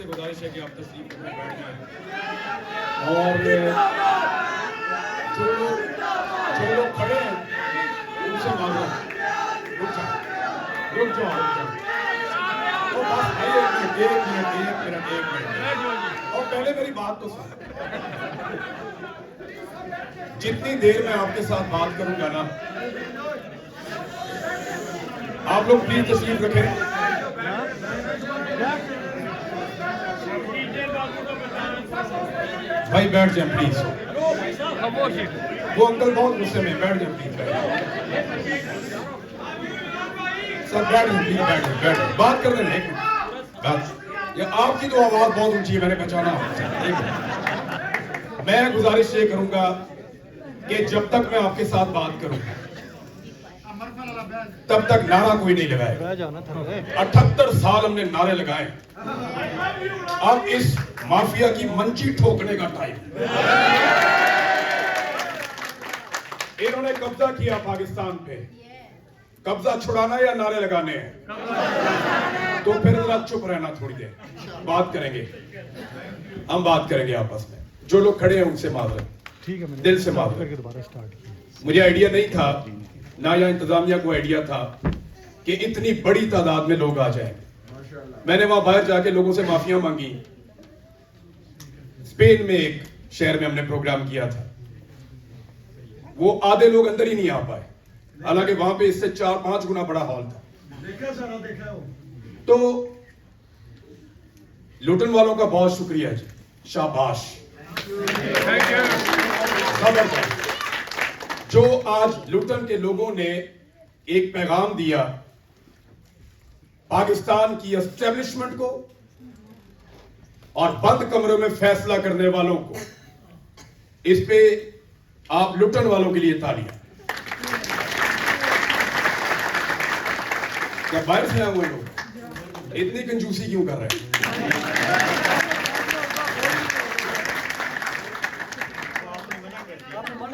से गुजारिश है कि आप तशरीफ रखें, बैठ जाएं। और जो लोग खड़े हैं उनसे मांगो, रुक जाओ रुक जाओ रुक जाओ। तो बस एक मिनट। और पहले मेरी बात तो सुन। जितनी देर मैं आपके साथ बात करूंगा ना, आप लोग प्लीज तशरीफ रखें। भाई बैठ जाए प्लीज। वो अंकल बहुत गुस्से में, बैठ जाए प्लीज। सर बैठ जाए प्लीज, बैठ जाए। बात कर देना एक बात। या आपकी तो आवाज बहुत ऊंची है, मैंने पहचाना। मैं गुजारिश ये करूंगा कि जब तक मैं आपके साथ बात करूंगा तब तक नारा कोई नहीं लगाएगा। 78 साल हमने नारे लगाए, अब इस माफिया की मंची ठोकने का टाइम। इन्होंने कब्जा किया पाकिस्तान पे, कब्जा छुड़ाना या नारे लगाने हैं? तो फिर जरा चुप रहना थोड़ी देर, बात करेंगे, हम बात करेंगे आपस में। जो लोग खड़े हैं उनसे माजरत, ठीक है, दिल से माजरत। दोबारा स्टार्ट। मुझे आइडिया नहीं था, ना या इंतजामिया को आइडिया था कि इतनी बड़ी तादाद में लोग आ जाएंगे। मैंने वहां बाहर जाके लोगों से माफिया मांगी। स्पेन में एक शहर में हमने प्रोग्राम किया था, वो आधे लोग अंदर ही नहीं आ पाए, हालांकि वहां पे इससे 4-5 गुना बड़ा हॉल था। देखा तो लुटन वालों का बहुत शुक्रिया जी, शाबाश। जो आज लुटन के लोगों ने एक पैगाम दिया पाकिस्तान की एस्टेब्लिशमेंट को और बंद कमरों में फैसला करने वालों को, इस पे आप लुटन वालों के लिए तालियां। क्या बाहर से आए हुए लोग इतनी कंजूसी क्यों कर रहे हैं?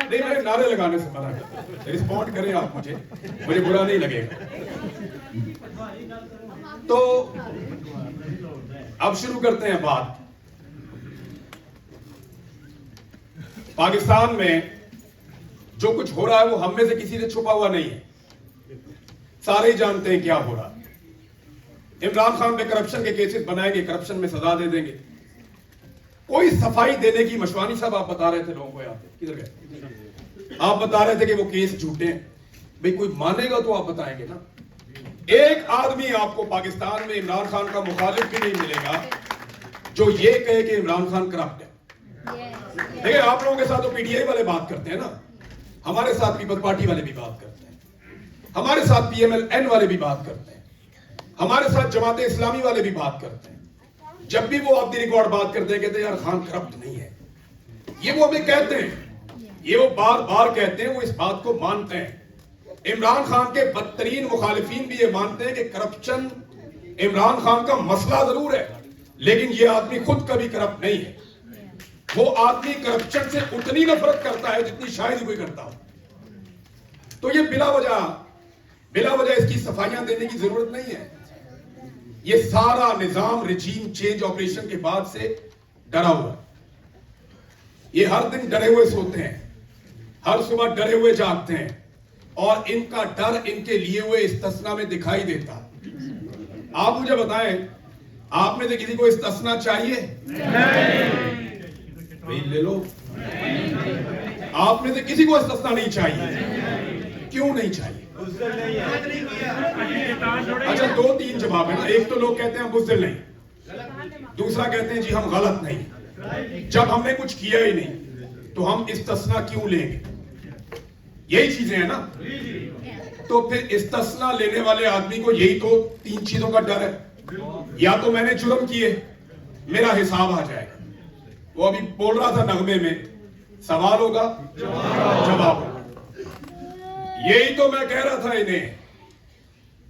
नहीं, मैंने नारे लगाने से मना किया। रिस्पॉन्ड करें आप, मुझे बुरा नहीं लगेगा। तो अब शुरू करते हैं बात। पाकिस्तान में जो कुछ हो रहा है वो हम में से किसी से छुपा हुआ नहीं है, सारे ही जानते हैं क्या हो रहा है। इमरान खान पे करप्शन के केसेस बनाएंगे, करप्शन में सजा दे देंगे। कोई सफाई देने की, मशवानी साहब आप बता रहे थे लोगों को, यहाँ पे किधर गए? आप बता रहे थे कि वो केस झूठे हैं। भाई कोई मानेगा तो आप बताएंगे ना। एक आदमी आपको पाकिस्तान में इमरान खान का मुखालिफ भी नहीं मिलेगा जो ये कहे कि इमरान खान करप्ट है। देखिए आप लोगों के साथ तो पीटीआई वाले बात करते हैं ना, हमारे साथ पीपल्स पार्टी वाले भी बात करते हैं, हमारे साथ पीएमएल-एन वाले भी बात करते हैं, हमारे साथ जमाते इस्लामी वाले भी बात करते हैं। जब भी वो ऑफ द रिकॉर्ड बात करते हैं, कहते हैं यार खान करप्ट नहीं है। ये वो हमें कहते हैं, ये वो बार बार कहते हैं, वो इस बात को मानते हैं। इमरान खान के बदतरीन मुखालिफिन भी ये मानते हैं कि करप्शन इमरान खान का मसला जरूर है, लेकिन ये आदमी खुद कभी करप्ट नहीं है। वो आदमी करप्शन से उतनी नफरत करता है जितनी शायद ही कोई करता हो। तो ये बिला वजह इसकी सफाइयां देने की जरूरत नहीं है। ये सारा निजाम रिजीम चेंज ऑपरेशन के बाद से डरा हुआ है। ये हर दिन डरे हुए सोते हैं, हर सुबह डरे हुए जागते हैं, और इनका डर इनके लिए हुए इस्तिस्ना में दिखाई देता। आप मुझे बताएं, आप में से किसी को इस्तिस्ना चाहिए? नहीं। ले लो। आप में से किसी को इस्तिस्ना नहीं चाहिए? क्यों नहीं चाहिए? अच्छा 2-3 जवाब है ना। एक तो लोग कहते हैं बुज़दिल नहीं, दूसरा कहते हैं जी हम गलत नहीं। जब हमने कुछ किया ही नहीं तो हम इस्तिस्ना क्यों लेंगे? यही चीजें हैं ना। तो फिर इस्तिस्ना लेने वाले आदमी को यही तो 3 चीजों का डर है। या तो मैंने जुर्म किए, मेरा हिसाब आ जाएगा। वो अभी बोल रहा था नगमे में, सवाल होगा जवाब होगा। यही तो मैं कह रहा था इन्हें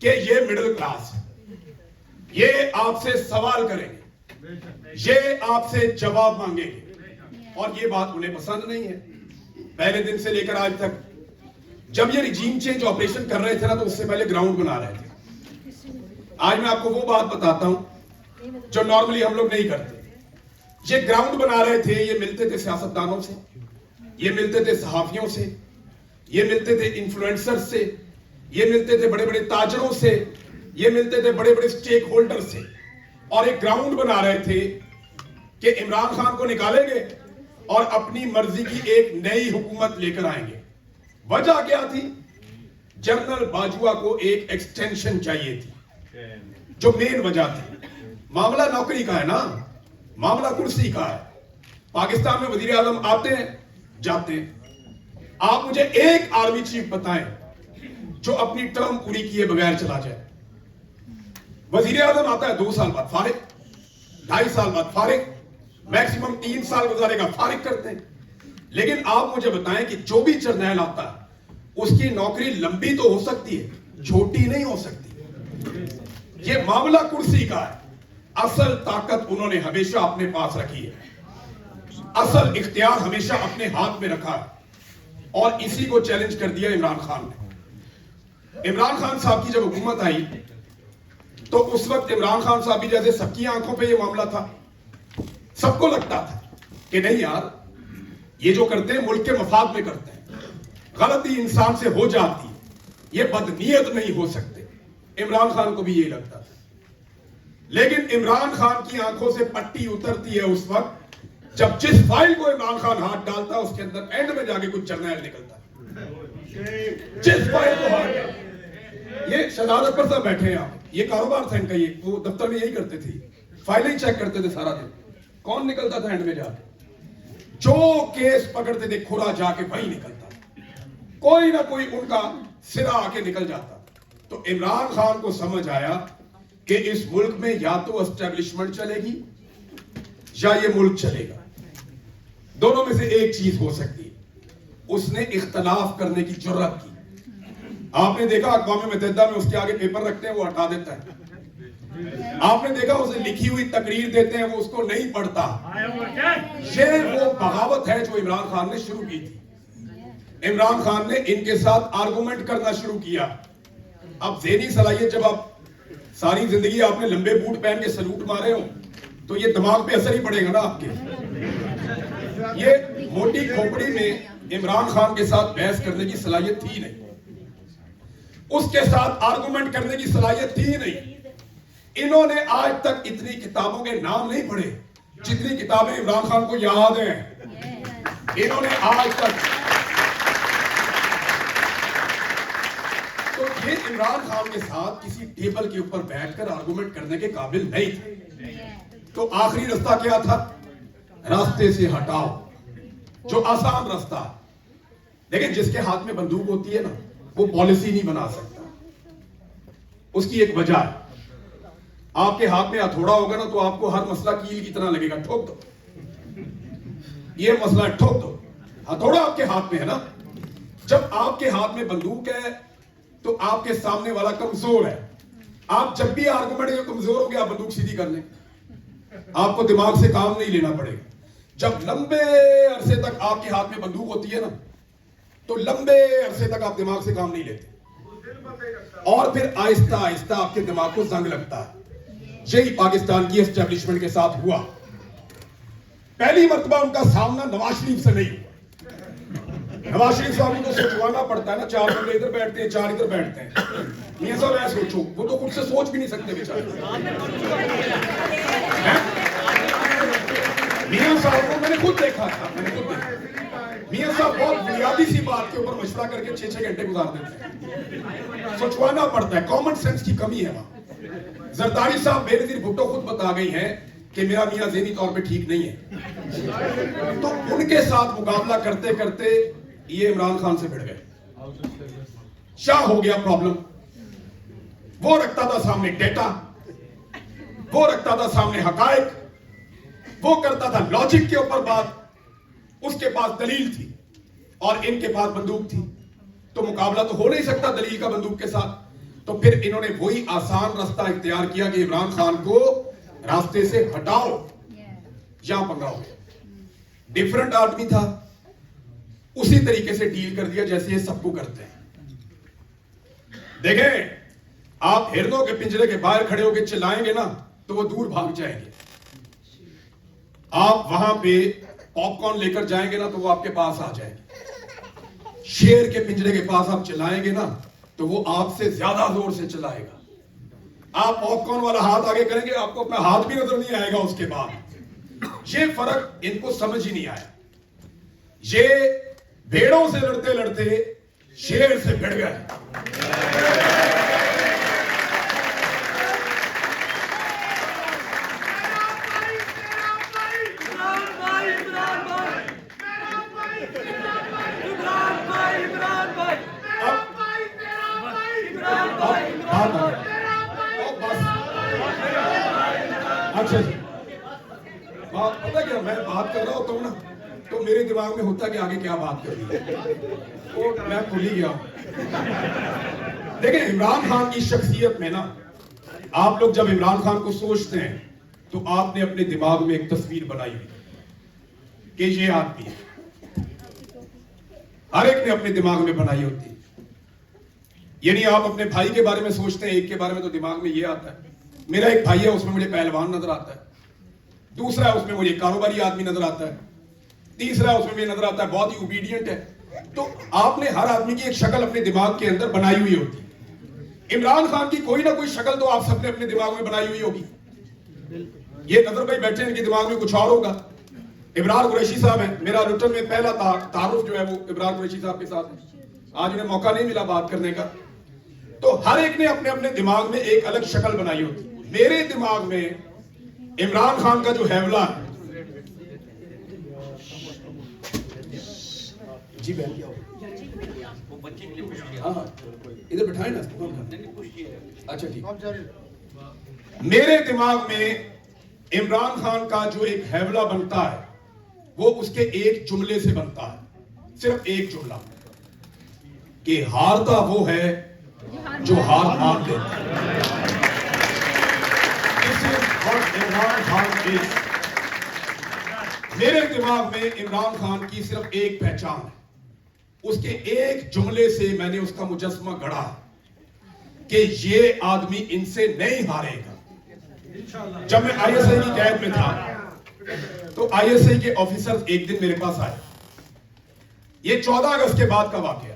कि ये मिडिल क्लास है, ये आपसे सवाल करेंगे, ये आपसे जवाब मांगेंगे, और ये बात उन्हें पसंद नहीं है। पहले दिन से लेकर आज तक जब ये रिजीम चेंज ऑपरेशन कर रहे थे ना, तो उससे पहले ग्राउंड बना रहे थे। आज मैं आपको वो बात बताता हूं जो नॉर्मली हम लोग नहीं करते। ये ग्राउंड बना रहे थे, ये मिलते थे सियासतदानों से, ये मिलते थे सहाफियों से, ये मिलते थे इन्फ्लुएंसर से, ये मिलते थे बड़े बड़े ताजरों से, ये मिलते थे बड़े बड़े स्टेक होल्डर से, और एक ग्राउंड बना रहे थे कि इमरान खान को निकालेंगे और अपनी मर्जी की एक नई हुकूमत लेकर आएंगे। वजह क्या थी? जनरल बाजवा को एक एक्सटेंशन चाहिए थी, जो मेन वजह थी। मामला नौकरी का है ना, मामला कुर्सी का है। पाकिस्तान में वजीर आजम आते हैं जाते हैं। आप मुझे एक आर्मी चीफ बताएं जो अपनी टर्म पूरी किए बगैर चला जाए। वजीर आजम आता है 2 साल बाद फारिग, 2.5 साल बाद फारिग, मैक्सिमम 3 साल गुजारेगा, फारिग करते हैं। लेकिन आप मुझे बताएं कि जो भी जर्नैल आता है उसकी नौकरी लंबी तो हो सकती है, छोटी नहीं हो सकती। यह मामला कुर्सी का है। असल ताकत उन्होंने हमेशा अपने पास रखी है, असल इख्तियार हमेशा अपने हाथ में रखा है, और इसी को चैलेंज कर दिया इमरान खान ने। इमरान खान साहब की जब हुकूमत आई तो उस वक्त इमरान खान साहब भी जैसे सबकी आंखों पे ये मामला था, सबको लगता था कि नहीं यार, ये जो करते हैं मुल्क के मफाद में करते हैं, गलती इंसान से हो जाती है, ये बदनीयत नहीं हो सकते। इमरान खान को भी यही लगता था। लेकिन इमरान खान की आंखों से पट्टी उतरती है उस वक्त जब जिस फाइल को इमरान खान हाथ डालता है उसके अंदर एंड में जाके कुछ जर्नैल निकलता है। जिस फाइल को हाथ, ये शहजाद अकबर साहब बैठे हैं, आप ये कारोबार था इनका, ये वो दफ्तर में यही करते थे, फाइलें चेक करते थे सारा दिन। कौन निकलता था एंड में जाके? जो केस पकड़ते थे खुरा जाके वही निकलता, कोई ना कोई उनका सिरा आके निकल जाता। तो इमरान खान को समझ आया कि इस मुल्क में या तो एस्टेब्लिशमेंट चलेगी या ये मुल्क चलेगा, दोनों में से एक चीज हो सकती है। उसने इख्तलाफ करने की जुर्रत की। आपने देखा अक़वाम मुत्तहिदा में उसके आगे पेपर रखते हैं, वो हटा देता है। आपने देखा उसे लिखी हुई तकरीर देते हैं, वो उसको नहीं पढ़ता। ये वो बगावत है जो इमरान खान ने शुरू की थी। इमरान खान ने इनके साथ आर्गुमेंट करना शुरू किया। अब ज़हनी सलाहियत, जब आप सारी जिंदगी आपने लंबे बूट पहन के सलूट मारे हो तो ये दिमाग पे असर ही पड़ेगा ना आपके। ये मोटी खोपड़ी में इमरान खान के साथ बहस करने की सलाहियत थी नहीं, उसके साथ आर्गुमेंट करने की सलाहियत थी नहीं। इन्होंने आज तक इतनी किताबों के नाम नहीं पढ़े जितनी किताबें इमरान खान को याद हैं। इन्होंने आज तक, तो ये इमरान खान के साथ किसी टेबल के ऊपर बैठकर आर्गुमेंट करने के काबिल नहीं थे। तो आखिरी रास्ता क्या था? रास्ते से हटाओ, जो आसान रास्ता। लेकिन जिसके हाथ में बंदूक होती है ना, वो पॉलिसी नहीं बना सकता। उसकी एक वजह है, आपके हाथ में हथौड़ा होगा ना तो आपको हर मसला कील की तरह लगेगा, ठोक दो, ये मसला ठोक दो। हथौड़ा आपके हाथ में है ना। जब आपके हाथ में बंदूक है तो आपके सामने वाला कमजोर है। आप जब भी आर्गुमेंट कमजोर हो गया, बंदूक सीधी कर लें, आपको दिमाग से काम नहीं लेना पड़ेगा। जब लंबे अरसे तक आपके हाथ में बंदूक होती है ना, तो लंबे अरसे तक आप दिमाग से काम नहीं लेते, और फिर आहिस्ता आहिस्ता आपके दिमाग को जंग लगता है। यही पाकिस्तान की एस्टेब्लिशमेंट के साथ हुआ। पहली मर्तबा उनका सामना नवाज शरीफ से नहीं हुआ। नवाज शरीफ साहब को सोचवाना पड़ता है ना, 4 बंदे इधर बैठते हैं, 4 इधर बैठते हैं। मियां साहब ऐसा सोचो, वो तो खुद से सोच भी नहीं सकते बेचारे। मियां साहब को मैंने खुद देखा था, मियां साहब बहुत बुनियादी सी बात के ऊपर मशवरा करके 6-6 घंटे गुजार देते हैं। सोचवाना पड़ता है, कॉमन सेंस की कमी है वहां। जरदारी साहब, बेनजीर भुट्टो खुद बता गई हैं कि मेरा मियां ज़हनी तौर पे ठीक नहीं है। तो उनके साथ मुकाबला करते करते ये इमरान खान से भिड़ गए। क्या हो गया प्रॉब्लम? वो रखता था सामने डेटा, वो रखता था सामने हकायक, वो करता था लॉजिक के ऊपर बात, उसके पास दलील थी और इनके पास बंदूक थी। तो मुकाबला तो हो नहीं सकता दलील का बंदूक के साथ। तो फिर इन्होंने वही आसान रास्ता इख्तियार किया कि इमरान खान को रास्ते से हटाओ, यहां पंगा हो गया। डिफरेंट आदमी था, उसी तरीके से डील कर दिया जैसे ये सबको करते हैं। देखें, आप हिरनों के पिंजरे के बाहर खड़े होकर चिल्लाएंगे ना तो वो दूर भाग जाएंगे। आप वहां पे पॉपकॉर्न लेकर जाएंगे ना तो वो आपके पास आ जाएंगे। शेर के पिंजरे के पास आप चलाएंगे ना तो वो आपसे ज्यादा जोर से चलाएगा। आप पॉपकॉर्न वाला हाथ आगे करेंगे, आपको अपना हाथ भी नजर नहीं आएगा उसके बाद। ये फर्क इनको समझ ही नहीं आया। ये भेड़ों से लड़ते लड़ते शेर से भिड़ गए। अच्छा जी, पता क्या, मैं बात कर रहा होता हूं ना तो मेरे दिमाग में होता कि आगे क्या बात करनी है, वो मैं भूल ही गया हूं। देखिए, इमरान खान की शख्सियत में ना, आप लोग जब इमरान खान को सोचते हैं तो आपने अपने दिमाग में एक तस्वीर बनाई हुई कि ये आदमी है। हर एक ने अपने दिमाग में बनाई होती है। यानी आप अपने भाई के बारे में सोचते हैं, एक के बारे में तो दिमाग में ये आता है मेरा एक भाई है, उसमें मुझे पहलवान नजर आता है। दूसरा है, उसमें मुझे कारोबारी आदमी नजर आता है। तीसरा उसमें मुझे नजर आता है बहुत ही ओबीडियंट है। तो आपने हर आदमी की एक शक्ल अपने दिमाग के अंदर बनाई हुई होती है। इमरान खान की कोई ना कोई शक्ल तो आप सबने अपने दिमाग में बनाई हुई होगी। ये नजर भाई बैठे हैं, इनके दिमाग में कुछ और होगा। इब्रार कुरैशी साहब है, मेरा रिटर्न में पहला तारुफ जो है वो इब्रार कुरैशी साहब के साथ है। आज उन्हें मौका नहीं मिला बात करने का। तो हर एक ने अपने अपने दिमाग में एक अलग शक्ल बनाई होती है। मेरे दिमाग में इमरान खान का जो हैवला है, जी बहन क्या हो, हाँ इधर बिठाए ना, अच्छा ठीक। मेरे दिमाग में इमरान खान का जो एक हैवला बनता है वो उसके एक जुमले से बनता है, सिर्फ एक जुमला, कि हारता वो है जो हार मान लेता है। इमरान खान इज, मेरे दिमाग में इमरान खान की सिर्फ एक पहचान है, उसके एक जुमले से मैंने उसका मुजस्मा गढ़ा कि ये आदमी इनसे नहीं हारेगा। जब मैं आईएसआई की कैद में था तो आईएसआई के ऑफिसर एक दिन मेरे पास आए। ये 14 अगस्त के बाद का वाकया,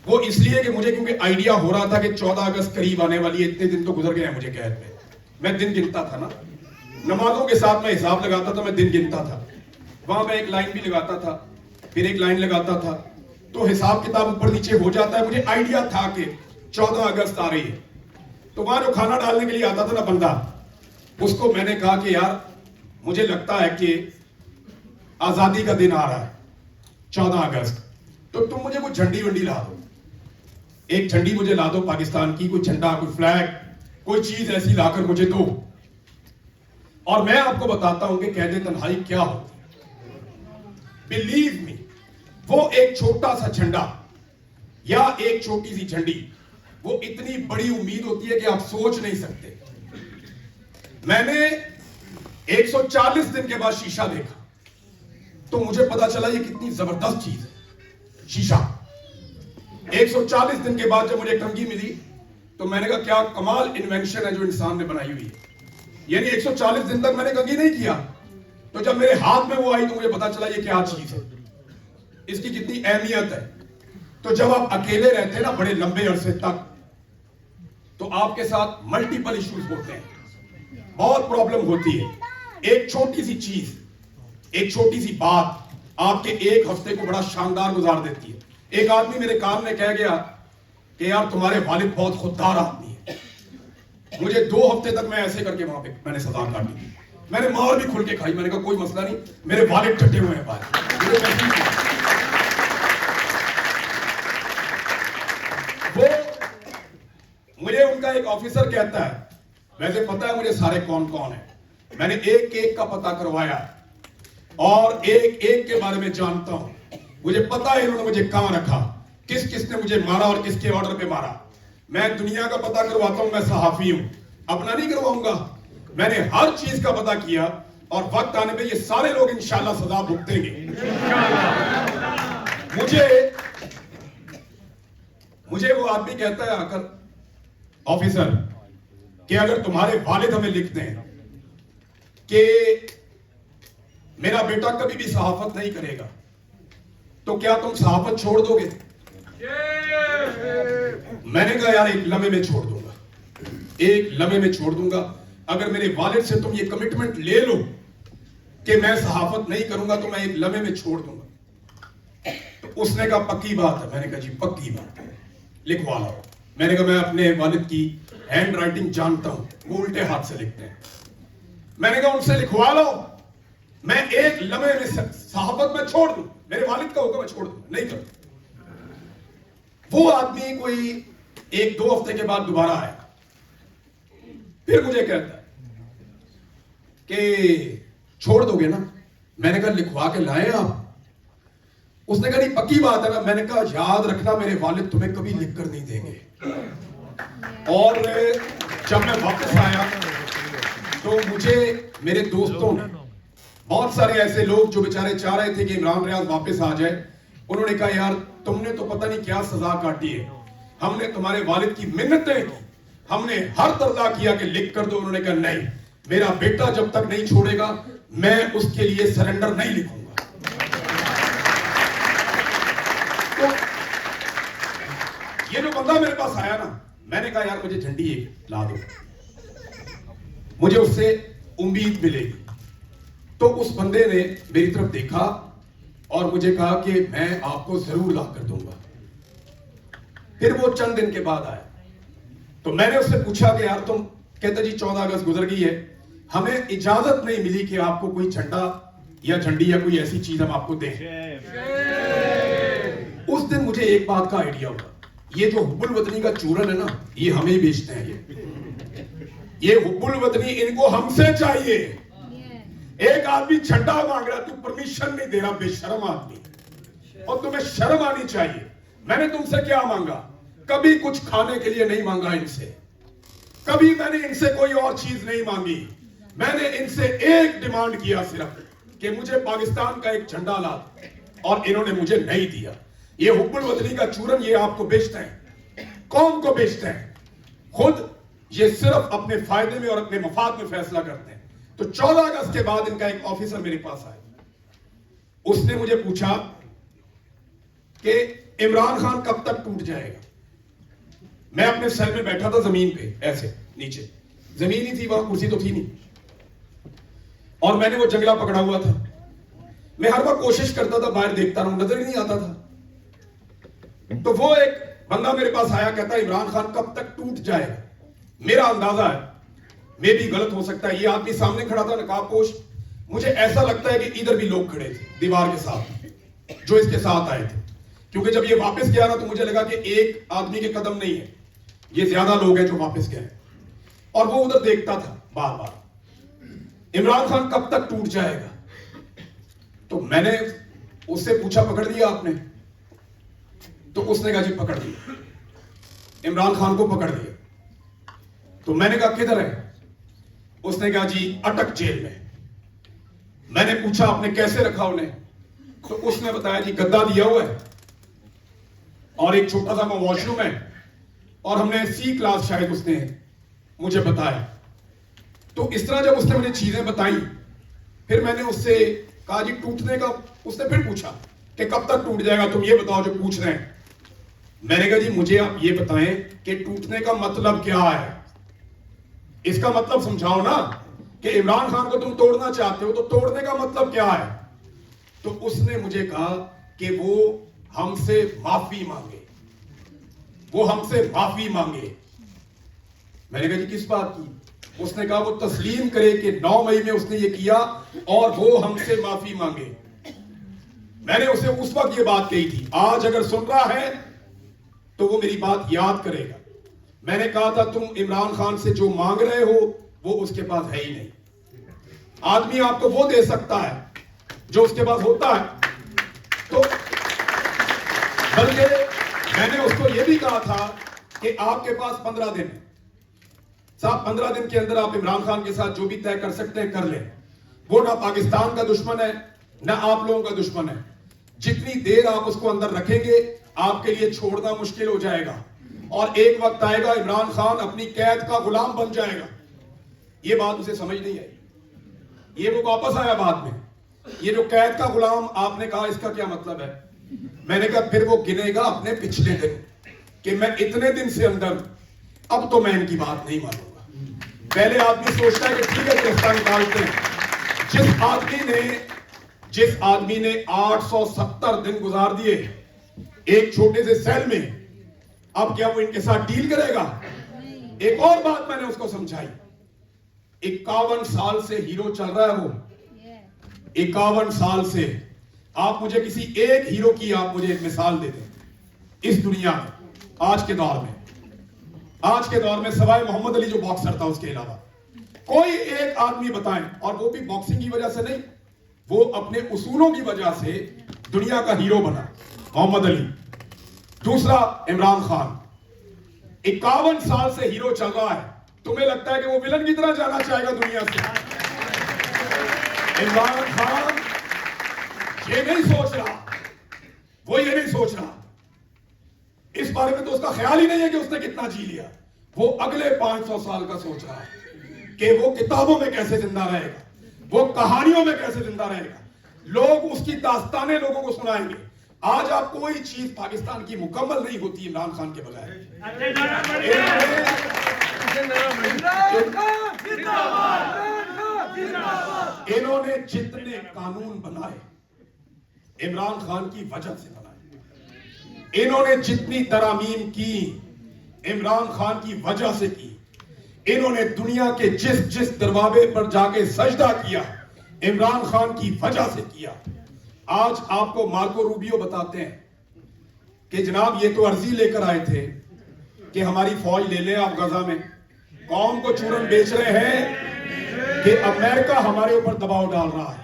वो इसलिए कि मुझे क्योंकि आइडिया हो रहा था कि 14 अगस्त करीब आने वाली है, इतने दिन तो गुजर गए हैं मुझे कैद में। मैं दिन गिनता था ना, नमाजों के साथ मैं हिसाब लगाता था, मैं दिन गिनता था। वहां मैं एक लाइन भी लगाता था, फिर एक लाइन लगाता था, तो हिसाब किताब ऊपर नीचे हो जाता है। मुझे आइडिया था कि 14 अगस्त आ रही है। तो वहां जो खाना डालने के लिए आता था ना बंदा, उसको मैंने कहा कि यार मुझे लगता है कि आजादी का दिन आ रहा है 14 अगस्त, तो तुम मुझे कोई झंडी वंडी ला दो, एक झंडी मुझे ला दो पाकिस्तान की, कोई झंडा, कोई फ्लैग, कोई चीज ऐसी लाकर मुझे दो, और मैं आपको बताता हूं कि कैद तन्हाई क्या होती है। बिलीव मी, वो एक छोटा सा झंडा या एक छोटी सी झंडी, वो इतनी बड़ी उम्मीद होती है कि आप सोच नहीं सकते। मैंने 140 दिन के बाद शीशा देखा तो मुझे पता चला ये कितनी जबरदस्त चीज है शीशा। 140 दिन के बाद जब मुझे कंघी मिली तो मैंने कहा क्या कमाल इन्वेंशन है जो इंसान ने बनाई हुई है। यानी 140 दिन तक मैंने कंघी नहीं किया, तो जब मेरे हाथ में वो आई तो मुझे पता चला ये क्या चीज है, इसकी कितनी अहमियत है। तो जब आप अकेले रहते हैं ना बड़े लंबे अरसे तक, तो आपके साथ मल्टीपल इश्यूज होते हैं, बहुत प्रॉब्लम होती है। एक छोटी सी चीज, एक छोटी सी बात आपके एक हफ्ते को बड़ा शानदार गुजार देती है। एक आदमी मेरे कान में कह गया कि यार तुम्हारे वालिद बहुत खुददार आदमी है। मुझे 2 हफ्ते तक मैं ऐसे करके वहां पे मैंने सजा काटी थी। मैंने मार भी खुल के खाई, मैंने कहा कोई मसला नहीं, मेरे वालिद डटे हुए हैं बाहर। वो मुझे उनका एक ऑफिसर कहता है, वैसे पता है मुझे सारे कौन कौन है, मैंने एक एक का पता करवाया और एक एक के बारे में जानता हूं। मुझे पता है इन्होंने मुझे कहां रखा, किस किसने मुझे मारा और किसके ऑर्डर पे मारा। मैं दुनिया का पता करवाता हूं, मैं सहाफी हूं, अपना नहीं करवाऊंगा। मैंने हर चीज का पता किया और वक्त आने पे ये सारे लोग इंशाल्लाह सजा भुगतेंगे। मुझे वो आदमी कहता है आकर, ऑफिसर कि अगर तुम्हारे वालिद हमें लिख दें कि मेरा बेटा कभी भी सहाफत नहीं करेगा, तो क्या तुम सहाफत छोड़ दोगे? मैंने कहा यार एक लम्हे में छोड़ दूंगा, एक लम्हे में छोड़ दूंगा। अगर मेरे वालिद से तुम ये कमिटमेंट ले लो कि मैं सहाफत नहीं करूंगा तो मैं एक लम्हे में छोड़ दूंगा। तो उसने कहा पक्की बात है। मैंने कहा जी पक्की बात है, लिखवा लो। मैंने कहा मैं अपने वालिद की हैंड राइटिंग जानता हूं, वो उल्टे हाथ से लिखते हैं। मैंने कहा उनसे लिखवा लो, मैं एक लम्हे में सहाफत में छोड़ दूं, मेरे वालिद का होगा मैं छोड़ दूं, नहीं करूं। वो आदमी कोई एक दो हफ्ते के बाद दोबारा आया, फिर मुझे कहता है कि छोड़ दोगे ना? मैंने कहा लिखवा के लाए आप? उसने कहा नहीं पक्की बात है ना? मैंने कहा याद रखना मेरे वालिद तुम्हें कभी लिख कर नहीं देंगे। और जब मैं वापस आया तो मुझे मेरे दोस्तों ने, बहुत सारे ऐसे लोग जो बेचारे चाह रहे थे कि इमरान रियाज वापस आ जाए, उन्होंने कहा यार तुमने तो पता नहीं क्या सजा काटी है, हमने तुम्हारे वालिद की मिन्नतें की, हमने हर तरला किया कि लिख कर दो। उन्होंने कहा नहीं, मेरा बेटा जब तक नहीं छोड़ेगा मैं उसके लिए सरेंडर नहीं लिखूंगा। तो ये जो बंदा मेरे पास आया ना, मैंने कहा यार मुझे झंडी एक ला दो, मुझे उससे उम्मीद मिलेगी। तो उस बंदे ने मेरी तरफ देखा और मुझे कहा कि मैं आपको जरूर ला कर दूंगा। फिर वो चंद दिन के बाद आया तो मैंने उससे पूछा कि यार तुम, कहते जी 14 अगस्त गुजर गई है, हमें इजाजत नहीं मिली कि आपको कोई झंडा या झंडी या कोई ऐसी चीज हम आपको दें। उस दिन मुझे एक बात का आइडिया हुआ, ये जो हुब्बुल वतनी का चूरन है ना, ये हमें ही बेचते हैं। ये हुब्बुल वतनी इनको हमसे चाहिए। एक आदमी झंडा मांग रहा, तू परमिशन नहीं दे रहा, बेशर्म आदमी, और तुम्हें शर्म आनी चाहिए। मैंने तुमसे क्या मांगा? कभी कुछ खाने के लिए नहीं मांगा इनसे, कभी मैंने इनसे कोई और चीज नहीं मांगी। मैंने इनसे एक डिमांड किया सिर्फ कि मुझे पाकिस्तान का एक झंडा ला, और इन्होंने मुझे नहीं दिया। ये हुब्बुल वतनी का चूरन ये आपको बेचते हैं, कौम को बेचते हैं, खुद ये सिर्फ अपने फायदे में और अपने मफाद में फैसला करते हैं। तो 14 अगस्त के बाद इनका एक ऑफिसर मेरे पास आया, उसने मुझे पूछा कि इमरान खान कब तक टूट जाएगा। मैं अपने सेल में बैठा था जमीन पे, ऐसे नीचे जमीन ही थी, वहां कुर्सी तो थी नहीं, और मैंने वो जंगला पकड़ा हुआ था। मैं हर वक्त कोशिश करता था, बाहर देखता रहूं, नजर ही नहीं आता था। तो वो एक बंदा मेरे पास आया, कहता इमरान खान कब तक टूट जाएगा। मेरा अंदाजा है, मैं भी गलत हो सकता है, ये आदमी सामने खड़ा था नकाबपोश, मुझे ऐसा लगता है कि इधर भी लोग खड़े थे दीवार के साथ जो इसके साथ आए थे, क्योंकि जब ये वापस गया ना तो मुझे लगा कि एक आदमी के कदम नहीं है, ये ज्यादा लोग हैं जो वापस गए। और वो उधर देखता था बार बार, इमरान खान कब तक टूट जाएगा। तो मैंने उससे पूछा पकड़ लिया आपने? तो उसने कहा जी पकड़ लिया, इमरान खान को पकड़ लिया। तो मैंने कहा किधर है? उसने कहा जी अटक जेल में। मैंने पूछा आपने कैसे रखा उन्हें? तो उसने बताया जी गद्दा दिया हुआ है और एक छोटा सा वॉशरूम है, और हमने C क्लास शायद उसने मुझे बताया। तो इस तरह जब उसने मुझे चीजें बताई, फिर मैंने उससे कहा जी टूटने का, उसने फिर पूछा कि कब तक टूट जाएगा, तुम ये बताओ जो पूछ रहे हैं। मैंने कहा जी मुझे आप ये बताएं कि टूटने का मतलब क्या है, इसका मतलब समझाओ ना, कि इमरान खान को तुम तोड़ना चाहते हो तो तोड़ने का मतलब क्या है। तो उसने मुझे कहा कि वो हमसे माफी मांगे, वो हमसे माफी मांगे। मैंने कहा जी किस बात की? उसने कहा वो तस्लीम करे कि 9 मई में उसने ये किया और वो हमसे माफी मांगे। मैंने उसे उस वक्त ये बात कही थी, आज अगर सुन रहा है तो वो मेरी बात याद करेगा। मैंने कहा था तुम इमरान खान से जो मांग रहे हो वो उसके पास है ही नहीं। आदमी आपको वो दे सकता है जो उसके पास होता है। तो बल्कि मैंने उसको ये भी कहा था कि आपके पास 15 दिन है साहब, 15 दिन के अंदर आप इमरान खान के साथ जो भी तय कर सकते हैं कर लें। वो ना पाकिस्तान का दुश्मन है ना आप लोगों का दुश्मन है। जितनी देर आप उसको अंदर रखेंगे आपके लिए छोड़ना मुश्किल हो जाएगा। और एक वक्त आएगा इमरान खान अपनी कैद का गुलाम बन जाएगा। ये बात उसे समझ नहीं आई। ये वो वापस आया बाद में, ये जो कैद का गुलाम आपने कहा, इसका क्या मतलब है? मैंने कहा फिर वो गिनेगा अपने पिछले दिन कि मैं इतने दिन से अंदर, अब तो मैं इनकी बात नहीं मानूंगा। पहले आदमी सोचता है कि ठीक है गिरफ्तार निकालते हैं। जिस आदमी ने 870 दिन गुजार दिए एक छोटे से सेल में, अब क्या वो इनके साथ डील करेगा? एक और बात मैंने उसको समझाई, 51 साल से हीरो चल रहा है वो, 51 साल से। आप मुझे किसी एक हीरो की आप मुझे एक मिसाल दे दें इस दुनिया में, आज के दौर में सवाए मोहम्मद अली जो बॉक्सर था, उसके अलावा कोई एक आदमी बताएं, और वो भी बॉक्सिंग की वजह से नहीं, वो अपने उसूलों की वजह से दुनिया का हीरो बना, मोहम्मद अली। दूसरा इमरान खान, 51 साल से हीरो चल रहा है। तुम्हें लगता है कि वो विलन की तरह जाना चाहेगा दुनिया से? इमरान खान ये नहीं सोच रहा, वो ये नहीं सोच रहा, इस बारे में तो उसका ख्याल ही नहीं है कि उसने कितना जी लिया। वो अगले 500 साल का सोच रहा है कि वो किताबों में कैसे जिंदा रहेगा, वो कहानियों में कैसे जिंदा रहेगा, लोग उसकी दास्तानें लोगों को सुनाएंगे। आज आप कोई चीज पाकिस्तान की मुकम्मल नहीं होती इमरान खान के बगैर। इन्होंने जितने कानून बनाए इमरान खान की वजह से बनाए, इन्होंने जितनी तरामीम की इमरान खान की वजह से की, इन्होंने दुनिया के जिस दरवाजे पर जाके सजदा किया इमरान खान की वजह से किया। आज आपको मार्को रूबियो बताते हैं कि जनाब ये तो अर्जी लेकर आए थे कि हमारी फौज ले लें आप गजा में, कौम को चूरन बेच रहे हैं कि अमेरिका हमारे ऊपर दबाव डाल रहा है।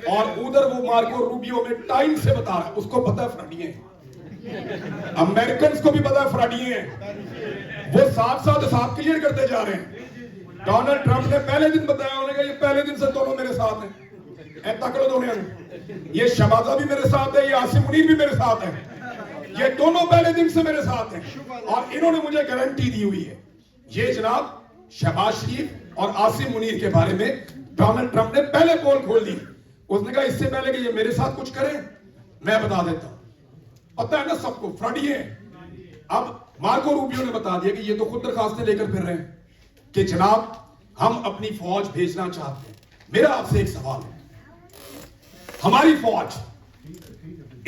और उधर वो मार्को रूबियो में टाइम से बता रहा है, उसको पता है फ्रॉडिये हैं, अमेरिकन को भी पता है फ्रॉडिये हैं, वो साथ साथ हिसाब क्लियर करते जा रहे हैं। डोनाल्ड ट्रंप ने पहले दिन बताया, उन्होंने कहा ये पहले दिन से दोनों मेरे साथ हैं, तकड़ो दोनों, ये शहबाजा भी मेरे साथ है, ये आसिम मुनीर भी मेरे साथ है, ये दोनों पहले दिन से मेरे साथ हैं और इन्होंने मुझे गारंटी दी हुई है। ये जनाब शहबाज शरीफ और आसिम मुनीर के बारे में डोनाल्ड ट्रंप ने पहले पोल खोल दी। उसने कहा इससे पहले कि ये मेरे साथ कुछ करे मैं बता देता हूं। पता है ना सबको फ्रॉडी है। अब मार्को रूबियो ने बता दिया कि ये तो खुद दरखास्तें लेकर फिर रहे हैं कि जनाब हम अपनी फौज भेजना चाहते हैं। मेरा आपसे एक सवाल है, हमारी फौज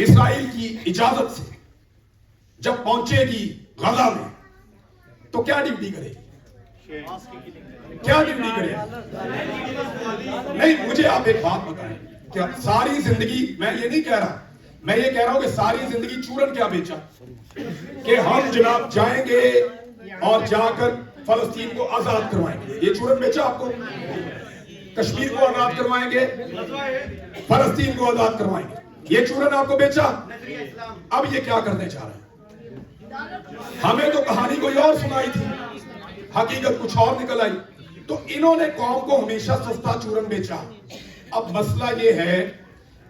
इस्राइल की इजाजत से जब पहुंचेगी गजा में तो क्या ड्यूटी करेगी? क्या ड्यूटी करेगी? नहीं, मुझे आप एक बात बताएं, क्या सारी जिंदगी, मैं ये नहीं कह रहा, मैं ये कह रहा हूं कि सारी जिंदगी चूरन क्या बेचा कि हम जनाब जाएंगे और जाकर फलस्तीन को आजाद करवाएंगे। ये चूरन बेचा आपको? कश्मीर को आजाद करवाएंगे, फलस्तीन को आजाद करवाएंगे, ये चूरन आपको बेचा। अब ये क्या करने जा रहे हैं? हमें तो कहानी कोई और सुनाई थी, हकीकत कुछ और निकल आई। तो इन्होंने कौम को हमेशा सस्ता चूरन बेचा। अब मसला ये है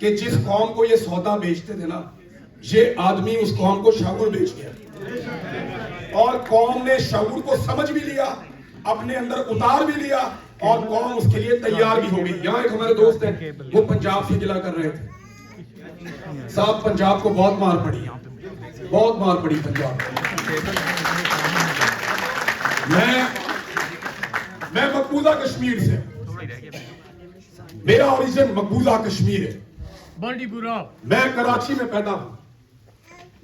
कि जिस कौम को ये सौदा बेचते थे ना, ये आदमी उस कौम को शऊर बेच गया और कौम ने शऊर को समझ भी लिया, अपने अंदर उतार भी लिया और कौम उसके लिए तैयार भी हो गई। यहाँ एक हमारे दोस्त हैं, वो पंजाब से गिला कर रहे थे, साहब पंजाब को बहुत मार पड़ी, बहुत मार पड़ी पंजाब। मैं मकबूजा कश्मीर से, मेरा ओरिजिन मकबूजा कश्मीर है। मैं कराची में पैदा हूं,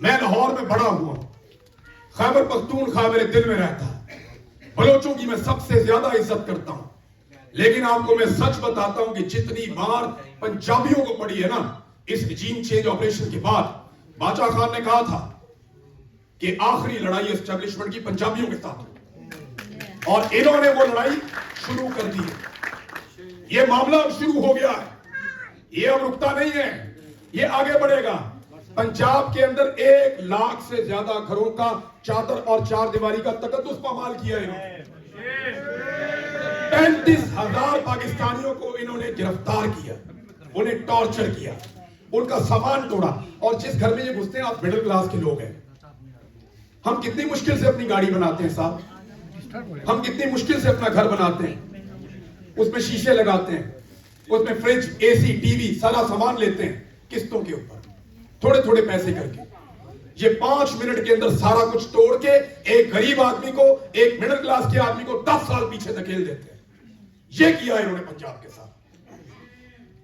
मैं लाहौर में बड़ा हुआ, खैबर पख्तूनख्वा मेरे दिल में रहता है, बलोचों की मैं सबसे ज्यादा इज्जत करता हूं। लेकिन आपको मैं सच बताता हूं कि जितनी बार पंजाबियों को पड़ी है ना इस रिजीम चेंज ऑपरेशन के बाद, बादशाह खान ने कहा था कि आखिरी लड़ाई एस्टेब्लिशमेंट की पंजाबियों के साथ, और इन्होंने वो लड़ाई शुरू कर दी है। ये मामला अब शुरू हो गया है, ये अब रुकता नहीं है, ये आगे बढ़ेगा। पंजाब के अंदर 1 लाख से ज्यादा घरों का चादर और चार दीवारी का तकद्दुस पामाल किया है। 35,000 पाकिस्तानियों को इन्होंने गिरफ्तार किया, उन्हें टॉर्चर किया, उनका सामान तोड़ा। और जिस घर में ये घुसते हैं, आप मिडिल क्लास के लोग हैं, हम कितनी मुश्किल से अपनी गाड़ी बनाते हैं साहब, हम कितनी मुश्किल से अपना घर बनाते हैं, उसमें शीशे लगाते हैं, उसमें फ्रिज, एसी, टीवी, सारा सामान लेते हैं किस्तों के ऊपर, थोड़े थोड़े पैसे करके। ये 5 मिनट के अंदर सारा कुछ तोड़ के एक गरीब आदमी को, एक मिडिल क्लास के आदमी को 10 साल पीछे धकेल देते हैं। ये किया इन्होंने पंजाब के साथ।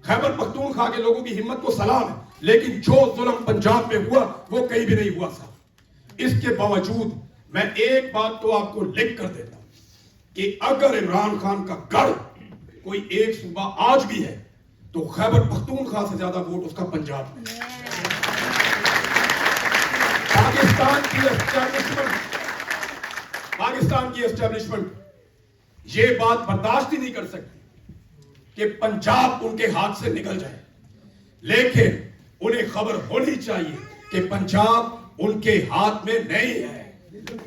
खैबर पख्तूनख्वा के लोगों की हिम्मत को सलाम है, लेकिन जो जुल्म पंजाब में हुआ वो कहीं भी नहीं हुआ साहब। इसके बावजूद मैं एक बात तो आपको लिख कर देता हूं कि अगर इमरान खान का गढ़ कोई एक सूबा आज भी है तो खैबर पख्तूनख्वा से ज्यादा वोट उसका पंजाब में। पाकिस्तान की एस्टेब्लिशमेंट ये बात बर्दाश्त ही नहीं कर सकती कि पंजाब उनके हाथ से निकल जाए, लेकिन उन्हें खबर होनी चाहिए कि पंजाब उनके हाथ में नहीं है,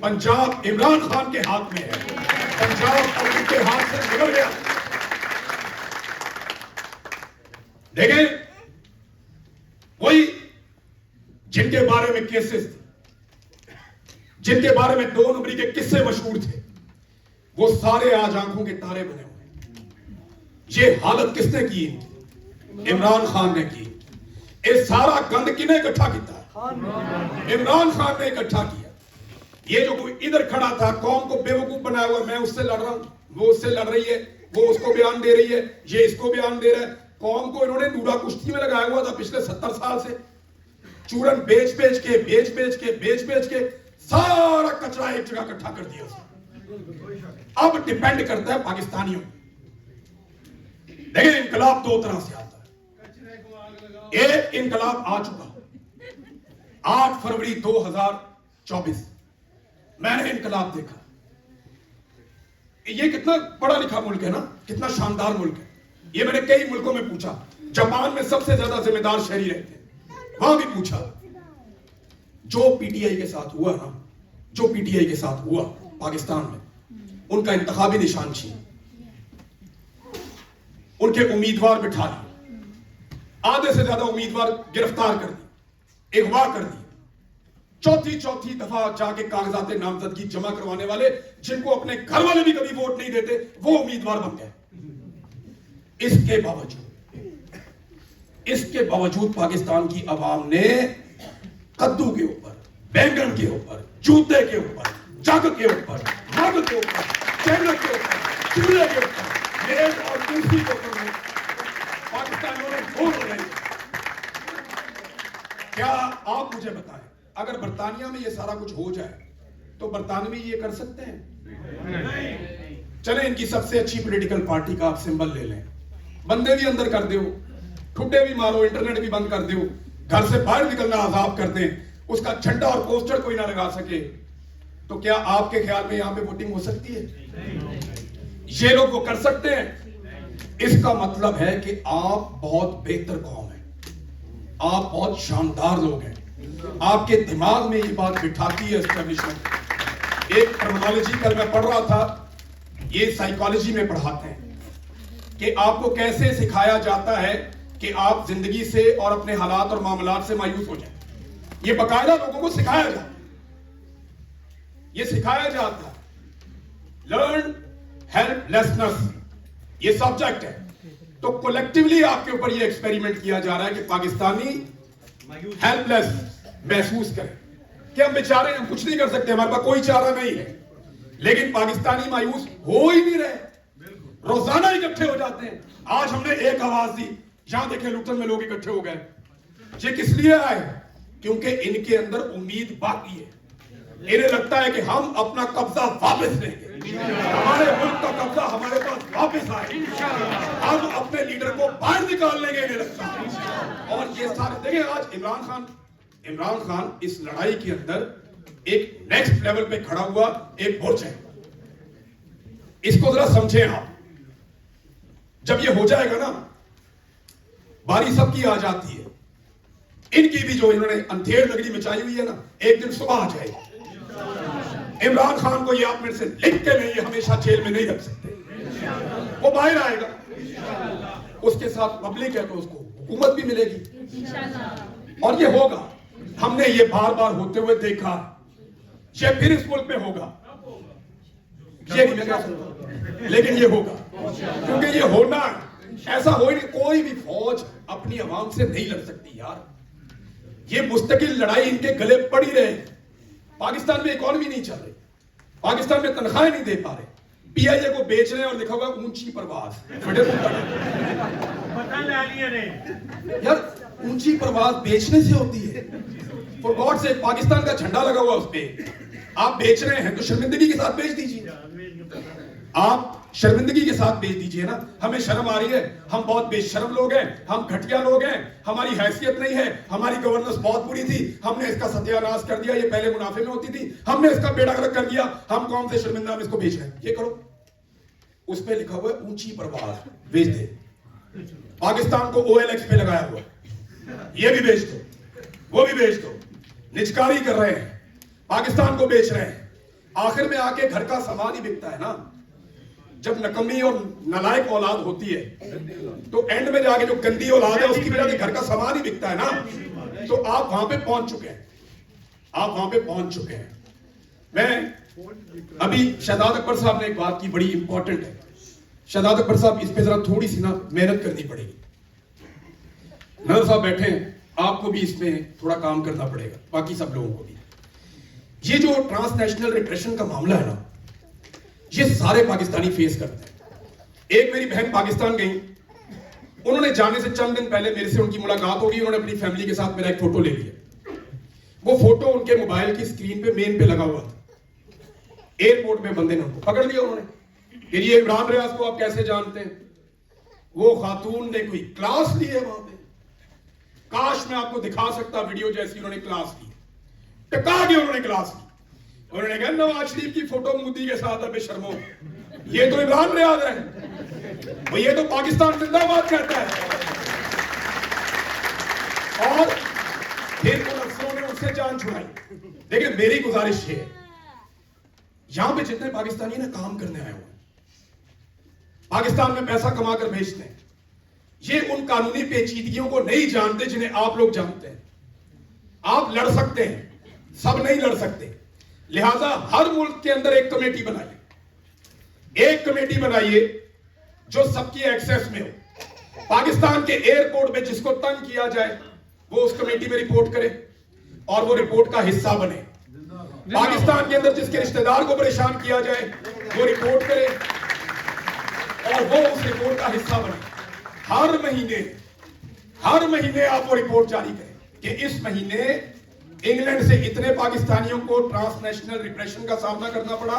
पंजाब इमरान खान के हाथ में है, पंजाब उनके हाथ से निकल गया। देखिए, वही जिनके बारे में केसेस थे, जिनके बारे में 2 नंबरी के किस्से मशहूर थे, वो सारे आज आंखों के तारे बने हुए। ये हालत किसने की? इमरान खान ने की। ये सारा गंद किने इकट्ठा किया? इमरान खान ने इकट्ठा किया। ये जो कोई इधर खड़ा था कौम को बेवकूफ बनाया हुआ, मैं उससे लड़ रहा हूं, वो उससे लड़ रही है, वो उसको बयान दे रही है, ये इसको बयान दे रहा है। कौम को इन्होंने नूरा कुश्ती में लगाया हुआ था पिछले 70 साल से। चूरन बेच बेच के सारा कचरा एक जगह इकट्ठा कर दिया। अब डिपेंड करता है पाकिस्तानियों। देखिए, इनकलाब 2 तरह से आता है। एक इनकलाब आ चुका 8 फरवरी 2024, मैंने इनकलाब देखा। ये कितना पढ़ा लिखा मुल्क है ना, कितना शानदार मुल्क है। ये मैंने कई मुल्कों में पूछा, जापान में सबसे ज्यादा जिम्मेदार शहरी रहते हैं, वहां भी पूछा। जो पीटीआई के साथ हुआ ना, जो पीटीआई के साथ हुआ पाकिस्तान में, उनका इंतखाबी निशान छीन, उनके उम्मीदवार बिठा लिए, आधे से ज्यादा उम्मीदवार गिरफ्तार कर दिए, अगवा कर दिए, चौथी दफा जाके कागजात नामजदगी जमा करवाने वाले, जिनको अपने घर वाले भी कभी वोट नहीं देते, वो उम्मीदवार बन गए। इसके बावजूद पाकिस्तान की आवाम ने कद्दू के ऊपर, बैंगन के ऊपर, जूते के ऊपर, जग के ऊपर, मग के ऊपर, चैनल के ऊपर, चूल्हे के ऊपर, मेज और कुर्सी के ऊपर पाकिस्तानियों ने वोट लगाई। क्या आप मुझे बताएं, अगर बरतानिया में ये सारा कुछ हो जाए तो बरतानवी ये कर सकते हैं? चले, इनकी सबसे अच्छी पॉलिटिकल पार्टी का आप सिंबल ले लें, बंदे भी अंदर कर दो, ठुड्डे भी मारो, इंटरनेट भी बंद कर दो, घर से बाहर निकलना आजाद कर दें, उसका झंडा और पोस्टर कोई ना लगा सके, तो क्या आपके ख्याल में यहां पे वोटिंग हो सकती है? ये लोग वो कर सकते हैं। इसका मतलब है कि आप बहुत बेहतर कौम है, आप बहुत शानदार लोग हैं। आपके दिमाग में ये बात बिठाती है एस्टेब्लिशमेंट। एक टर्मिनोलॉजी कल मैं पढ़ रहा था, ये साइकोलॉजी में पढ़ाते हैं कि आपको कैसे सिखाया जाता है कि आप जिंदगी से और अपने हालात और मामलात से मायूस हो जाएं। ये बकायदा लोगों को सिखाया जाता है, ये सिखाया जाता है। लर्न हेल्पलेसनेस ये सब्जेक्ट है, तो कलेक्टिवली आपके ऊपर ये एक्सपेरिमेंट किया जा रहा है कि पाकिस्तानी हेल्पलेस महसूस करें कि हम बेचारे, हम कुछ नहीं कर सकते, हमारे पास कोई चारा नहीं है। लेकिन पाकिस्तानी मायूस हो ही नहीं रहे, रोजाना इकट्ठे हो जाते हैं। आज हमने एक आवाज दी, यहां देखें लुटन में लोग इकट्ठे हो गए। ये किस लिए आए? क्योंकि इनके अंदर उम्मीद बाकी है। इन्हें लगता है कि हम अपना कब्जा वापस लेंगे, हमारे मुल्क का कब्जा हमारे पास वापस आए, हम अपने लीडर को बाहर निकाल लेंगे, इन्हें लगता है। और ये सारे देखिए, आज इमरान खान इस लड़ाई के अंदर एक नेक्स्ट लेवल पे खड़ा हुआ एक बुर्ज है। इसको जरा समझें आप। जब ये हो जाएगा ना, बारी सबकी आ जाती है, इनकी भी जो इन्होंने अंधेर लगड़ी मचाई हुई है ना, एक दिन सुबह आ जाएगी। इमरान खान को ये आप मेरे से लिख के नहीं, हमेशा जेल में नहीं रख सकते, वो बाहर आएगा, उसके साथ पब्लिक है तो उसको हुकूमत भी मिलेगी और ये होगा। हमने ये बार बार होते हुए देखा। ये फिर इस मुल्क में होगा, ये नहीं मैं कह सकता, लेकिन ये होगा, क्योंकि ये होना ऐसा हो ही नहीं। कोई भी फौज अपनी आवाम से नहीं लड़ सकती यार, ये मुस्तकिल लड़ाई इनके गले पड़ी रहे। पाकिस्तान में इकॉनमी नहीं चल रही, पाकिस्तान में तनख्वाहें नहीं दे पा रहे, पीआईए को बेच रहे हैं और लिखा हुआ ऊंची परवाज। यार ऊंची परवाज बेचने से होती है, फॉर गॉड से पाकिस्तान का झंडा लगा हुआ उस पे आप बेच रहे हैं तो शर्मिंदगी के साथ बेच दीजिए, आप शर्मिंदगी के साथ बेच दीजिए ना। हमें शर्म आ रही है, हम बहुत बेशर्म लोग हैं, हम घटिया लोग हैं, हमारी हैसियत नहीं है, हमारी गवर्नेंस बहुत बुरी थी, हमने इसका सत्यानाश कर दिया, ये पहले मुनाफे में होती थी, हमने इसका बेड़ा गर्क कर दिया, हम कौन से शर्मिंदा हम इसको बेच रहे हैं, ये करो। उस पे लिखा हुआ है ऊंची परवाज, बेच दे। पाकिस्तान को OLX पे लगाया हुआ, ये भी बेच दो, वो भी बेच दो, निचकारी कर रहे हैं, पाकिस्तान को बेच रहे हैं। आखिर में आके घर का सामान ही बिकता है ना। जब नकमी और नालायक औलाद होती है तो एंड में जाके जो गंदी औलाद है उसकी वजह से घर का सामान ही बिकता है ना। तो आप वहां पे पहुंच चुके हैं, आप वहां पे पहुंच चुके हैं। मैं अभी शहजाद अकबर साहब ने एक बात की, बड़ी इंपॉर्टेंट है। शहजाद अकबर साहब, इस पे जरा थोड़ी सी ना मेहनत करनी पड़ेगी। नजर साहब बैठे हैं, आपको भी इसमें थोड़ा काम करना पड़ेगा, बाकी सब लोगों को भी। ये जो ट्रांसनेशनल रिप्रेशन का मामला है ना, ये सारे पाकिस्तानी फेस करते हैं। एक मेरी बहन पाकिस्तान गई, उन्होंने जाने से चंद दिन पहले मेरे से उनकी मुलाकात होगी, उन्होंने अपनी फैमिली के साथ मेरा एक फोटो ले लिया। वो फोटो उनके मोबाइल की स्क्रीन पे मेन पे लगा हुआ था। एयरपोर्ट में बंदे ने उनको पकड़ लिया, उन्होंने कि ये इमरान रियाज को आप कैसे जानते हैं। वो खातून ने कोई क्लास ली है वहां पे, काश मैं आपको दिखा सकता वीडियो जैसी उन्होंने क्लास ली, टका के उन्होंने क्लास ली। उन्होंने कहा नवाज शरीफ की फोटो मोदी के साथ है, बेशर्मो, ये तो इमरान रियाज है, वो ये तो पाकिस्तान जिंदाबाद कहता है। और फिर उन अफसरों ने उससे जान छुड़ाई। देखिए मेरी गुजारिश है, यहां पे जितने पाकिस्तानी ना काम करने आए हुए हैं, पाकिस्तान में पैसा कमाकर भेजते हैं, ये उन कानूनी पेचीदगियों को नहीं जानते जिन्हें आप लोग जानते हैं। आप लड़ सकते हैं, सब नहीं लड़ सकते, लिहाजा हर मुल्क के अंदर एक कमेटी बनाइए, एक कमेटी बनाइए जो सबकी एक्सेस में हो। पाकिस्तान के एयरपोर्ट में जिसको तंग किया जाए वो उस कमेटी में रिपोर्ट करे और वो रिपोर्ट का हिस्सा बने। पाकिस्तान के अंदर जिसके रिश्तेदार को परेशान किया जाए वो रिपोर्ट करे और वो उस रिपोर्ट का हिस्सा बने। हर महीने आप वो रिपोर्ट जारी करें कि इस महीने इंग्लैंड से इतने पाकिस्तानियों को ट्रांसनेशनल रिप्रेशन का सामना करना पड़ा,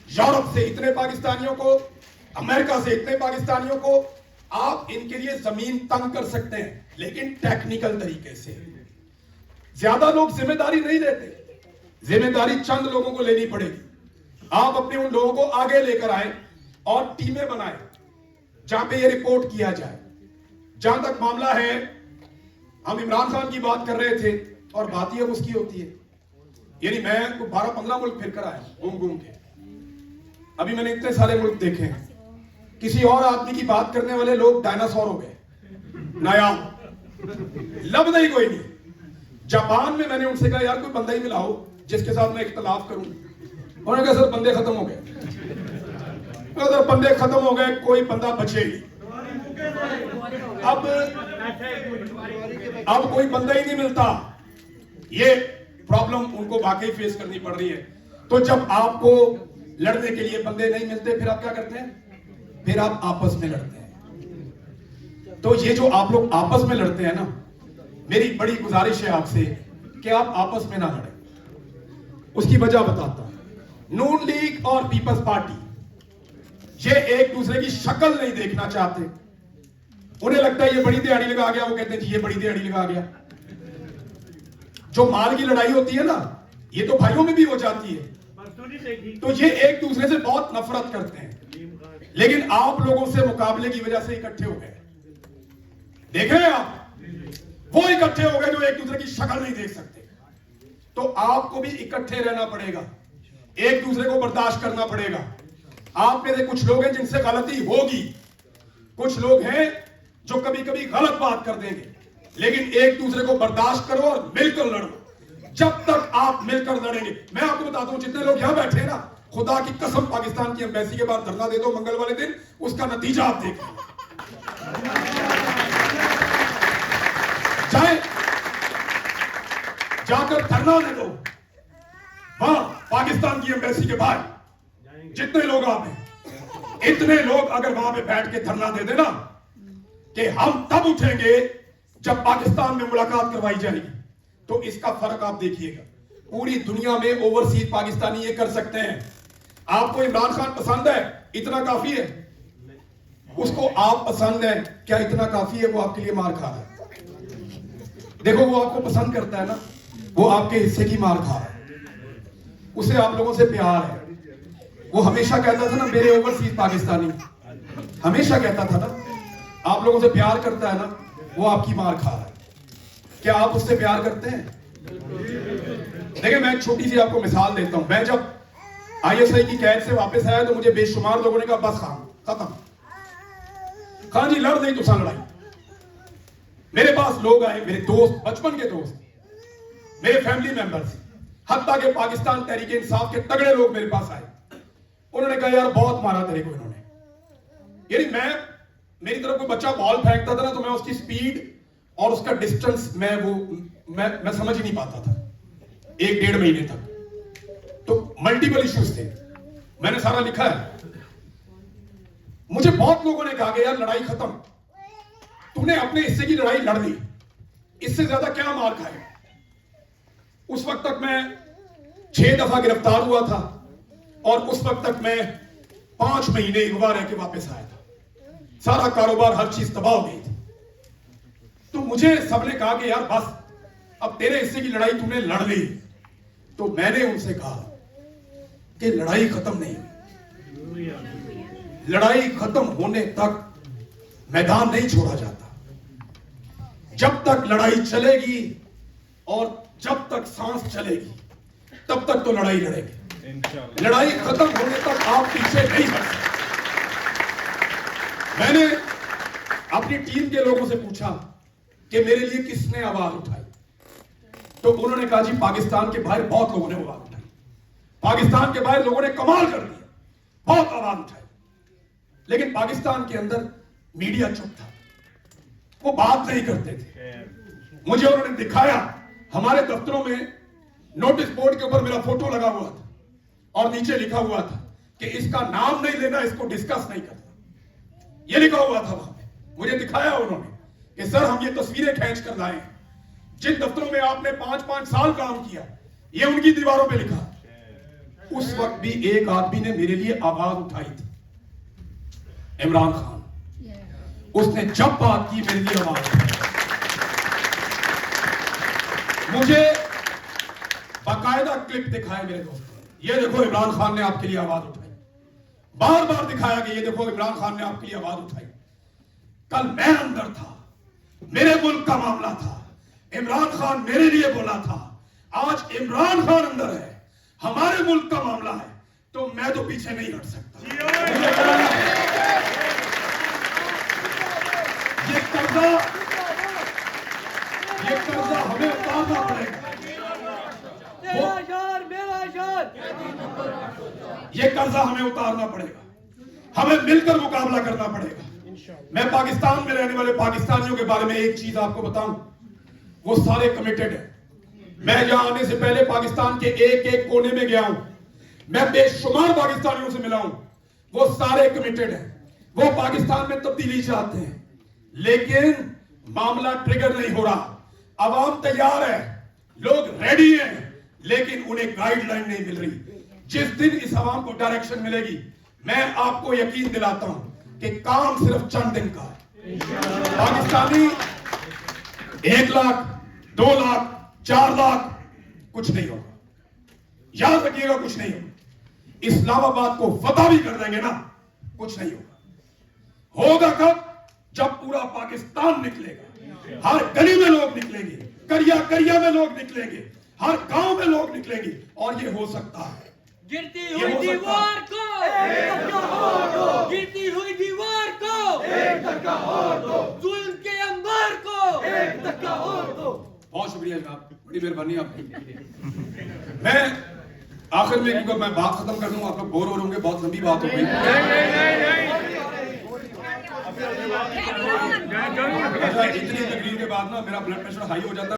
यूरोप से इतने पाकिस्तानियों को, अमेरिका से इतने पाकिस्तानियों को। आप इनके लिए जमीन तंग कर सकते हैं, लेकिन टेक्निकल तरीके से। ज्यादा लोग जिम्मेदारी नहीं लेते, जिम्मेदारी चंद लोगों को लेनी पड़ेगी। आप अपने उन लोगों को आगे लेकर आए और टीमें बनाए जहां पे ये रिपोर्ट किया जाए। जहां तक मामला है, हम इमरान खान की बात कर रहे थे और बात ही अब उसकी होती है, यानी मैं 12-15 मुल्क फिर कर आया घूम घूम के। अभी मैंने इतने सारे मुल्क देखे हैं, किसी और आदमी की बात करने वाले लोग डायनासोर हो गए, नया लफ्ज ही कोई नहीं। जापान में मैंने उनसे कहा यार कोई बंदा ही मिलाओ जिसके साथ मैं इख्तलाफ करूं। उन्होंने कहा सर बंदे खत्म हो गए। अगर बंदे खत्म हो गए कोई बंदा बचे ही। अब कोई बंदा ही नहीं मिलता। ये प्रॉब्लम उनको वाकई फेस करनी पड़ रही है। तो जब आपको लड़ने के लिए बंदे नहीं मिलते फिर आप क्या करते हैं? फिर आप आपस में लड़ते हैं। तो ये जो आप लोग आपस में लड़ते हैं ना, मेरी बड़ी गुजारिश है आपसे कि आप आपस में ना लड़ें। उसकी वजह बताता हूं। नून लीग और पीपल्स पार्टी ये एक दूसरे की शक्ल नहीं देखना चाहते। उन्हें लगता है ये बड़ी दिहाड़ी लगा गया, वो कहते हैं जी ये बड़ी दिहाड़ी लगा गया। जो माल की लड़ाई होती है ना, ये तो भाइयों में भी हो जाती है। तो ये एक दूसरे से बहुत नफरत करते हैं, लेकिन आप लोगों से मुकाबले की वजह से इकट्ठे हो गए। देख रहे हैं आप, वो इकट्ठे हो गए जो एक दूसरे की शक्ल नहीं देख सकते। तो आपको भी इकट्ठे रहना पड़ेगा, एक दूसरे को बर्दाश्त करना पड़ेगा। आप में से कुछ लोग हैं जिनसे गलती होगी, कुछ लोग हैं जो कभी कभी गलत बात कर देंगे, लेकिन एक दूसरे को बर्दाश्त करो और मिलकर लड़ो। जब तक आप मिलकर लड़ेंगे। मैं आपको बताता हूं, जितने लोग यहां बैठे हैं ना, खुदा की कसम पाकिस्तान की एम्बेसी के बाहर धरना दे दो मंगल वाले दिन, उसका नतीजा आप देखें। जाए जाकर धरना दे दो वहां पाकिस्तान की एम्बेसी के बाहर। जितने लोग आप हैं, इतने लोग अगर वहां पे बैठ के धरना दे देना कि हम तब उठेंगे जब पाकिस्तान में मुलाकात करवाई जाएगी, तो इसका फर्क आप देखिएगा। पूरी दुनिया में ओवरसीज पाकिस्तानी ये कर सकते हैं। आपको इमरान खान पसंद है, इतना काफी है। उसको आप पसंद है, क्या इतना काफी है? वो आपके लिए मार खा रहा है। देखो, वो आपको पसंद करता है ना, वो आपके हिस्से की मार खा रहा है। उसे आप लोगों से प्यार है। वो हमेशा कहता था ना, मेरे ओवरसीज पाकिस्तानी, हमेशा कहता था ना, आप लोगों से प्यार करता है ना, वो आपकी मार खा रहा है। क्या आप उससे प्यार करते हैं? देखिए, मैं एक छोटी सी आपको मिसाल देता हूं। मैं जब आईएसआई की कैद से वापस आया तो मुझे बेशुमार लोगों ने कहा, बस खान खत्म, खान जी लड़ नहीं तुसा लड़ाई। मेरे पास लोग आए, मेरे दोस्त, बचपन के दोस्त, मेरे फैमिली मेंबर्स, हत्ता के पाकिस्तान तहरीक इंसाफ के तगड़े लोग मेरे पास आए। उन्होंने कहा, यार बहुत मारा तेरे को इन्होंने। यानी मेरी तरफ कोई बच्चा बॉल फेंकता था ना, तो मैं उसकी स्पीड और उसका डिस्टेंस मैं समझ ही नहीं पाता था 1-1.5 महीने तक। तो मल्टीपल इश्यूज थे, मैंने सारा लिखा है। मुझे बहुत लोगों ने कहा कि यार लड़ाई खत्म, तूने अपने हिस्से की लड़ाई लड़ ली, इससे ज्यादा क्या मार खाए। उस वक्त तक मैं 6 दफा गिरफ्तार हुआ था और उस वक्त तक मैं 5 महीने अगवा रह के वापस आया था। सारा कारोबार, हर चीज तबाह हो गई थी। तो मुझे सबने कहा कि यार बस, अब तेरे हिस्से की लड़ाई तूने लड़ ली। तो मैंने उनसे कहा कि लड़ाई खत्म नहीं हुई, लड़ाई खत्म होने तक मैदान नहीं छोड़ा जाता। जब तक लड़ाई चलेगी और जब तक सांस चलेगी, तब तक तो लड़ाई लड़ेगी। लड़ाई खत्म होने तक आप पीछे नहीं हट सकते। मैंने अपनी टीम के लोगों से पूछा कि मेरे लिए किसने आवाज उठाई, तो उन्होंने कहा, जी पाकिस्तान के बाहर बहुत लोगों ने आवाज उठाई, पाकिस्तान के बाहर लोगों ने कमाल कर दिया, बहुत आवाज उठाई। लेकिन पाकिस्तान के अंदर मीडिया चुप था, वो बात नहीं करते थे। मुझे उन्होंने दिखाया, हमारे दफ्तरों में नोटिस बोर्ड के ऊपर मेरा फोटो लगा हुआ था और नीचे लिखा हुआ था कि इसका नाम नहीं लेना, इसको डिस्कस नहीं करना, ये लिखा हुआ था वहां पे। मुझे दिखाया उन्होंने कि सर हम ये तस्वीरें खींच कर लाए हैं, जिन दफ्तरों में आपने 5-5 साल काम किया, ये उनकी दीवारों पे लिखा। उस वक्त भी एक आदमी ने मेरे लिए आवाज उठाई थी, इमरान खान। उसने जब बात की, मेरे लिए आवाज उठाई। मुझे बाकायदा क्लिप दिखाए मेरे दोस्तों, ये देखो इमरान खान ने आपके लिए आवाज उठाई। बार बार दिखाया कि ये देखो इमरान खान ने आपके लिए आवाज उठाई। कल मैं अंदर था, मेरे मुल्क का मामला था, इमरान खान मेरे लिए बोला था। आज इमरान खान अंदर है, हमारे मुल्क का मामला है, तो मैं तो पीछे नहीं हट सकता। ये कर्जा हमें उतारना पड़ेगा। ये कर्जा हमें उतारना पड़ेगा, हमें मिलकर मुकाबला करना पड़ेगा। मैं पाकिस्तान में रहने वाले पाकिस्तानियों के बारे में एक चीज आपको बताऊं, वो सारे कमिटेड हैं। मैं यहां आने से पहले पाकिस्तान के एक एक कोने में गया हूं, मैं बेशुमार पाकिस्तानियों से मिला हूं, वो सारे कमिटेड हैं। वो पाकिस्तान में तब्दीली चाहते हैं, लेकिन मामला ट्रिगर नहीं हो रहा। अवाम तैयार है, लोग रेडी हैं, लेकिन उन्हें गाइडलाइन नहीं मिल रही। जिस दिन इस अवाम को डायरेक्शन मिलेगी, मैं आपको यकीन दिलाता हूं कि काम सिर्फ चंद दिन का है। पाकिस्तानी 1 लाख, 2 लाख, 4 लाख कुछ नहीं होगा, याद रखिएगा, कुछ नहीं होगा। इस्लामाबाद को फतह भी कर देंगे ना, कुछ नहीं होगा। होगा कब? जब पूरा पाकिस्तान निकलेगा, हर गली में लोग निकलेंगे, करिया करिया में लोग निकलेंगे, हर गांव में लोग निकलेंगे, और ये हो सकता है। गिरती हुई दीवार को एक धक्का और दो, गिरती हुई दीवार को एक धक्का और दो, जुल्म के अंबर को एक धक्का और दो। बहुत शुक्रिया जनाब, बड़ी मेहरबानी आपकी। मैं आखिर में, क्योंकि मैं बात खत्म कर दूं, आप लोग बोर हो रहे होंगे, बहुत लंबी बात हो गई। इतनी तकलीफ के बाद ना मेरा ब्लड प्रेशर हाई हो जाता है।